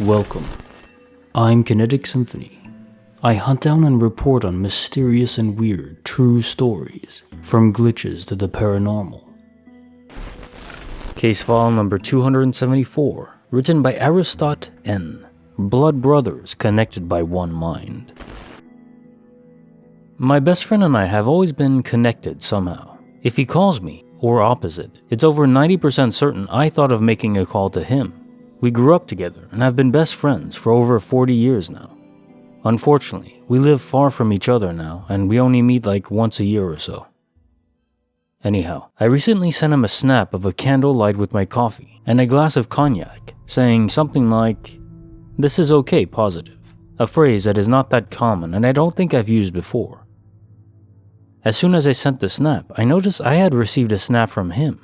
Welcome. I'm Kinetic Symphony. I hunt down and report on mysterious and weird true stories, from glitches to the paranormal. Case file number 274, written by Aristotn. Blood brothers connected by one mind. My best friend and I have always been connected somehow. If he calls me, or opposite, it's over 90% certain I thought of making a call to him. We grew up together and have been best friends for over 40 years now. Unfortunately, we live far from each other now and we only meet like once a year or so. Anyhow, I recently sent him a snap of a candle light with my coffee and a glass of cognac, saying something like, "This is okay, positive," a phrase that is not that common and I don't think I've used before. As soon as I sent the snap, I noticed I had received a snap from him.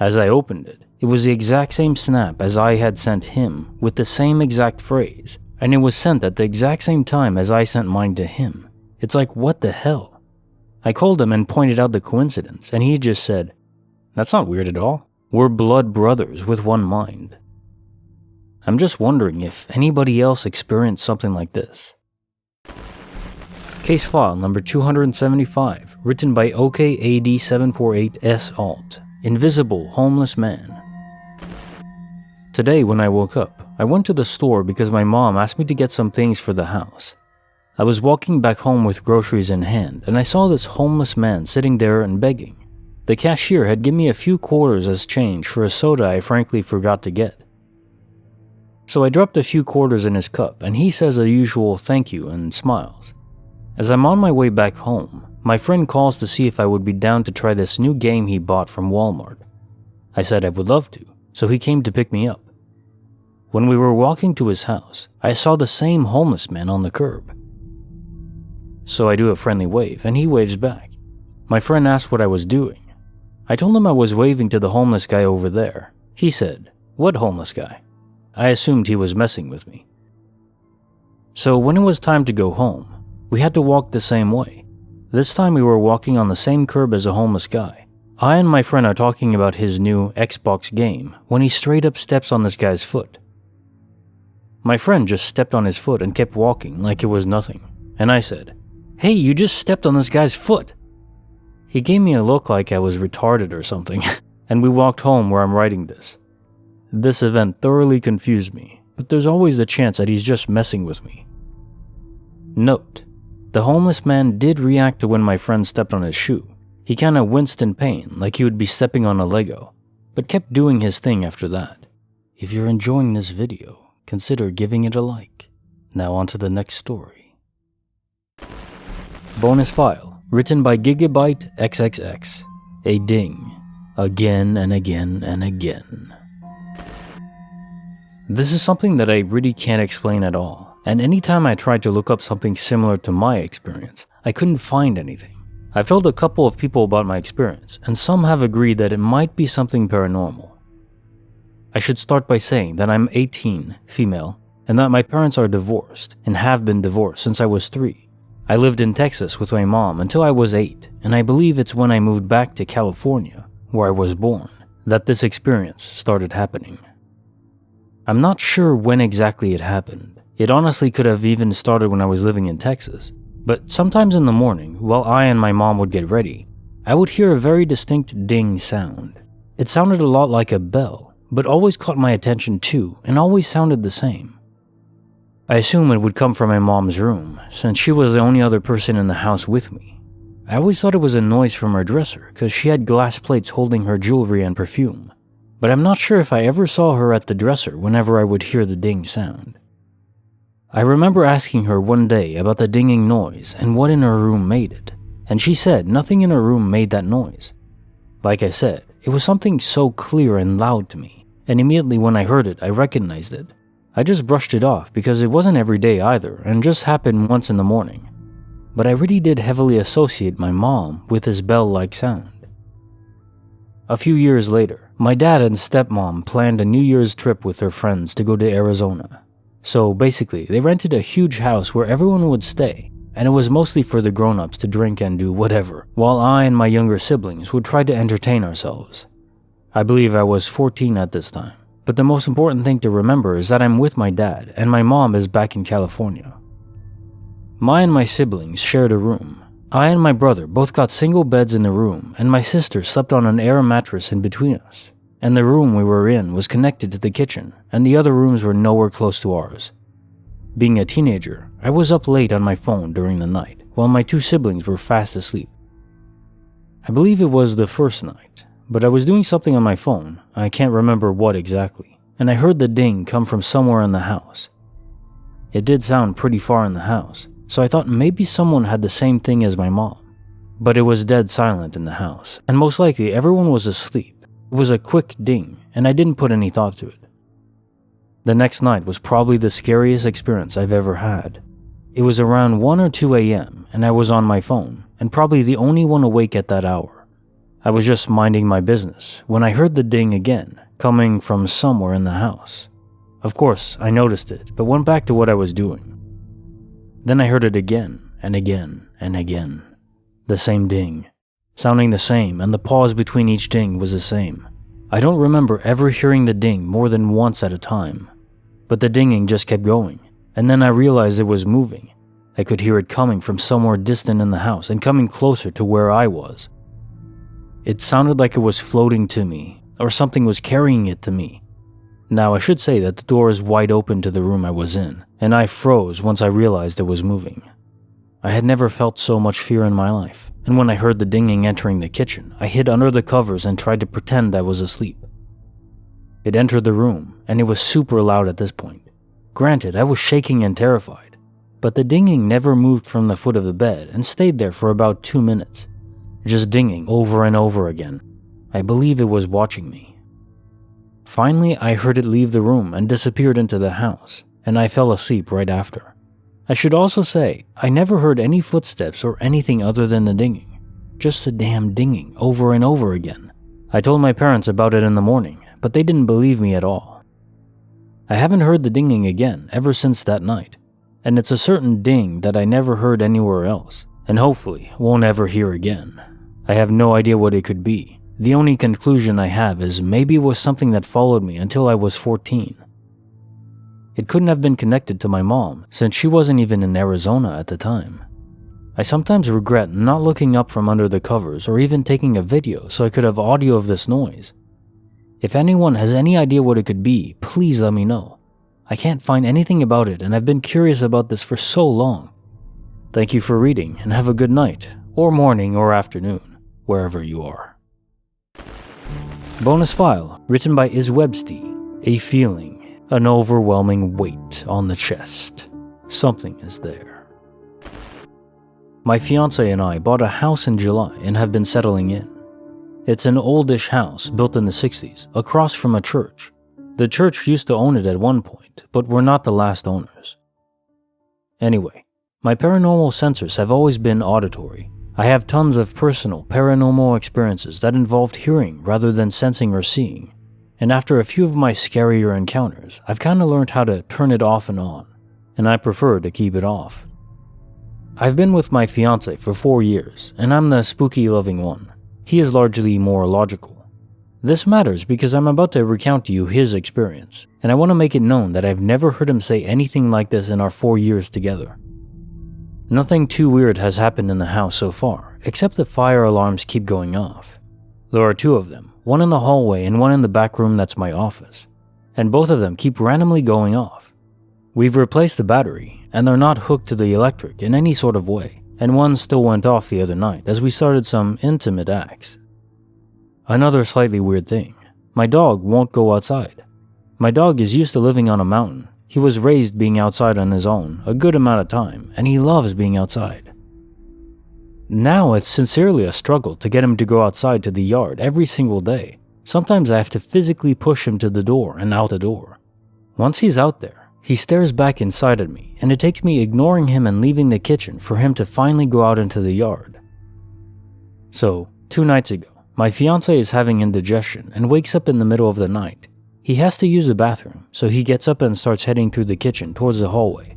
As I opened it, it was the exact same snap as I had sent him with the same exact phrase, and it was sent at the exact same time as I sent mine to him. It's like, what the hell? I called him and pointed out the coincidence, and he just said, "That's not weird at all. We're blood brothers with one mind." I'm just wondering if anybody else experienced something like this. Case file number 275, written by OKAD748S Alt, Invisible Homeless Man. Today when I woke up, I went to the store because my mom asked me to get some things for the house. I was walking back home with groceries in hand and I saw this homeless man sitting there and begging. The cashier had given me a few quarters as change for a soda I frankly forgot to get. So I dropped a few quarters in his cup and he says the usual thank you and smiles. As I'm on my way back home, my friend calls to see if I would be down to try this new game he bought from Walmart. I said I would love to, so he came to pick me up. When we were walking to his house, I saw the same homeless man on the curb. So I do a friendly wave and he waves back. My friend asked what I was doing. I told him I was waving to the homeless guy over there. He said, "What homeless guy?" I assumed he was messing with me. So when it was time to go home, we had to walk the same way. This time we were walking on the same curb as a homeless guy. I and my friend are talking about his new Xbox game when he straight up steps on this guy's foot. My friend just stepped on his foot and kept walking like it was nothing. And I said, "Hey, you just stepped on this guy's foot." He gave me a look like I was retarded or something, and we walked home where I'm writing this. This event thoroughly confused me, but there's always the chance that he's just messing with me. Note, the homeless man did react to when my friend stepped on his shoe. He kinda winced in pain like he would be stepping on a Lego, but kept doing his thing after that. If you're enjoying this video, consider giving it a like. Now on to the next story. Bonus file, written by Gigabytexxx. A ding. Again and again and again. This is something that I really can't explain at all, and anytime I tried to look up something similar to my experience, I couldn't find anything. I've told a couple of people about my experience, and some have agreed that it might be something paranormal. I should start by saying that I'm 18, female, and that my parents are divorced, and have been divorced since I was 3. I lived in Texas with my mom until I was 8, and I believe it's when I moved back to California, where I was born, that this experience started happening. I'm not sure when exactly it happened. It honestly could have even started when I was living in Texas, but sometimes in the morning, while I and my mom would get ready, I would hear a very distinct ding sound. It sounded a lot like a bell, but always caught my attention too, and always sounded the same. I assume it would come from my mom's room, since she was the only other person in the house with me. I always thought it was a noise from her dresser, because she had glass plates holding her jewelry and perfume, but I'm not sure if I ever saw her at the dresser whenever I would hear the ding sound. I remember asking her one day about the dinging noise and what in her room made it, and she said nothing in her room made that noise. Like I said, it was something so clear and loud to me, and immediately when I heard it, I recognized it. I just brushed it off because it wasn't every day either and just happened once in the morning. But I really did heavily associate my mom with this bell-like sound. A few years later, my dad and stepmom planned a New Year's trip with their friends to go to Arizona. So basically, they rented a huge house where everyone would stay, and it was mostly for the grown-ups to drink and do whatever, while I and my younger siblings would try to entertain ourselves. I believe I was 14 at this time, But the most important thing to remember is that I'm with my dad and my mom is back in California. I and my siblings shared a room. I and my brother both got single beds in the room, and my sister slept on an air mattress in between us. And the room we were in was connected to the kitchen, and the other rooms were nowhere close to ours. Being a teenager, I was up late on my phone during the night, while my two siblings were fast asleep. I believe it was the first night, but I was doing something on my phone, I can't remember what exactly, and I heard the ding come from somewhere in the house. It did sound pretty far in the house, so I thought maybe someone had the same thing as my mom. But it was dead silent in the house, and most likely everyone was asleep. It was a quick ding, and I didn't put any thought to it. The next night was probably the scariest experience I've ever had. It was around 1 or 2 a.m., and I was on my phone, and probably the only one awake at that hour. I was just minding my business when I heard the ding again, coming from somewhere in the house. Of course, I noticed it, but went back to what I was doing. Then I heard it again, and again, and again. The same ding, sounding the same, and the pause between each ding was the same. I don't remember ever hearing the ding more than once at a time. But the dinging just kept going, and then I realized it was moving. I could hear it coming from somewhere distant in the house and coming closer to where I was. It sounded like it was floating to me, or something was carrying it to me. Now, I should say that the door is wide open to the room I was in, and I froze once I realized it was moving. I had never felt so much fear in my life, and when I heard the dinging entering the kitchen, I hid under the covers and tried to pretend I was asleep. It entered the room, and it was super loud at this point. Granted, I was shaking and terrified, but the dinging never moved from the foot of the bed and stayed there for about 2 minutes, just dinging over and over again. I believe it was watching me. Finally, I heard it leave the room and disappeared into the house, and I fell asleep right after. I should also say, I never heard any footsteps or anything other than the dinging. Just the damn dinging over and over again. I told my parents about it in the morning, but they didn't believe me at all. I haven't heard the dinging again ever since that night, and it's a certain ding that I never heard anywhere else, and hopefully won't ever hear again. I have no idea what it could be. The only conclusion I have is maybe it was something that followed me until I was 14. It couldn't have been connected to my mom, since she wasn't even in Arizona at the time. I sometimes regret not looking up from under the covers or even taking a video so I could have audio of this noise. If anyone has any idea what it could be, please let me know. I can't find anything about it, and I've been curious about this for so long. Thank you for reading, and have a good night, or morning, or afternoon, wherever you are. Bonus file, written by lswebste. A feeling, an overwhelming weight on the chest. Something is there. My fiance and I bought a house in July and have been settling in. It's an oldish house built in the 60s, across from a church. The church used to own it at one point, but we're not the last owners. Anyway, my paranormal sensors have always been auditory. I have tons of personal paranormal experiences that involved hearing rather than sensing or seeing, and after a few of my scarier encounters, I've kinda learned how to turn it off and on, and I prefer to keep it off. I've been with my fiance for 4 years, and I'm the spooky loving one. He is largely more logical. This matters because I'm about to recount to you his experience, and I want to make it known that I've never heard him say anything like this in our 4 years together. Nothing too weird has happened in the house so far, except the fire alarms keep going off. There are 2 of them, one in the hallway and one in the back room that's my office, and both of them keep randomly going off. We've replaced the battery, and they're not hooked to the electric in any sort of way, and one still went off the other night as we started some intimate acts. Another slightly weird thing, my dog won't go outside. My dog is used to living on a mountain. He was raised being outside on his own a good amount of time, and he loves being outside. Now it's sincerely a struggle to get him to go outside to the yard every single day. Sometimes I have to physically push him to the door and out the door. Once he's out there, he stares back inside at me, and it takes me ignoring him and leaving the kitchen for him to finally go out into the yard. So, 2 nights ago, my fiance is having indigestion and wakes up in the middle of the night. He has to use the bathroom, so he gets up and starts heading through the kitchen towards the hallway.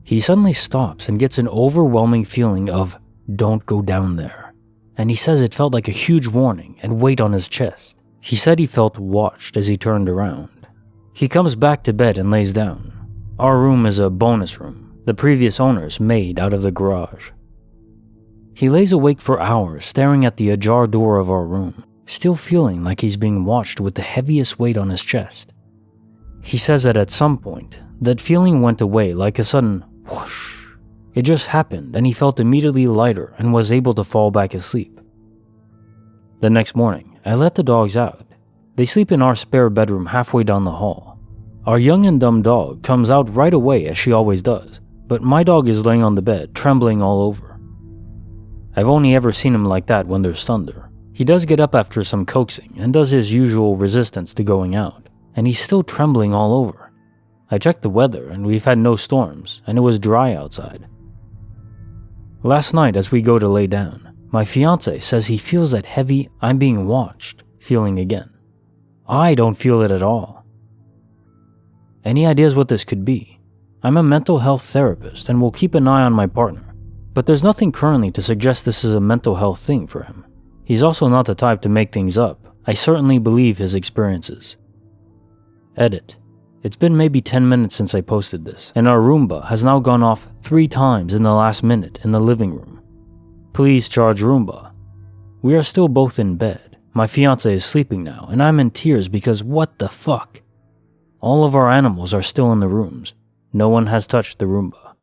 He suddenly stops and gets an overwhelming feeling of, "Don't go down there." And he says it felt like a huge warning and weight on his chest. He said he felt watched as he turned around. He comes back to bed and lays down. Our room is a bonus room the previous owners made out of the garage. He lays awake for hours staring at the ajar door of our room, still feeling like he's being watched with the heaviest weight on his chest. He says that at some point, that feeling went away like a sudden whoosh. It just happened and he felt immediately lighter and was able to fall back asleep. The next morning, I let the dogs out. They sleep in our spare bedroom halfway down the hall. Our young and dumb dog comes out right away as she always does, but my dog is laying on the bed, trembling all over. I've only ever seen him like that when there's thunder. He does get up after some coaxing and does his usual resistance to going out, and he's still trembling all over. I checked the weather and we've had no storms, and it was dry outside. Last night as we go to lay down, my fiance says he feels that heavy "I'm being watched" feeling again. I don't feel it at all. Any ideas what this could be? I'm a mental health therapist and will keep an eye on my partner, but there's nothing currently to suggest this is a mental health thing for him. He's also not the type to make things up. I certainly believe his experiences. Edit. It's been maybe 10 minutes since I posted this, and our Roomba has now gone off 3 times in the last minute in the living room. Please charge Roomba. We are still both in bed. My fiance is sleeping now, and I'm in tears because what the fuck? All of our animals are still in the rooms. No one has touched the Roomba.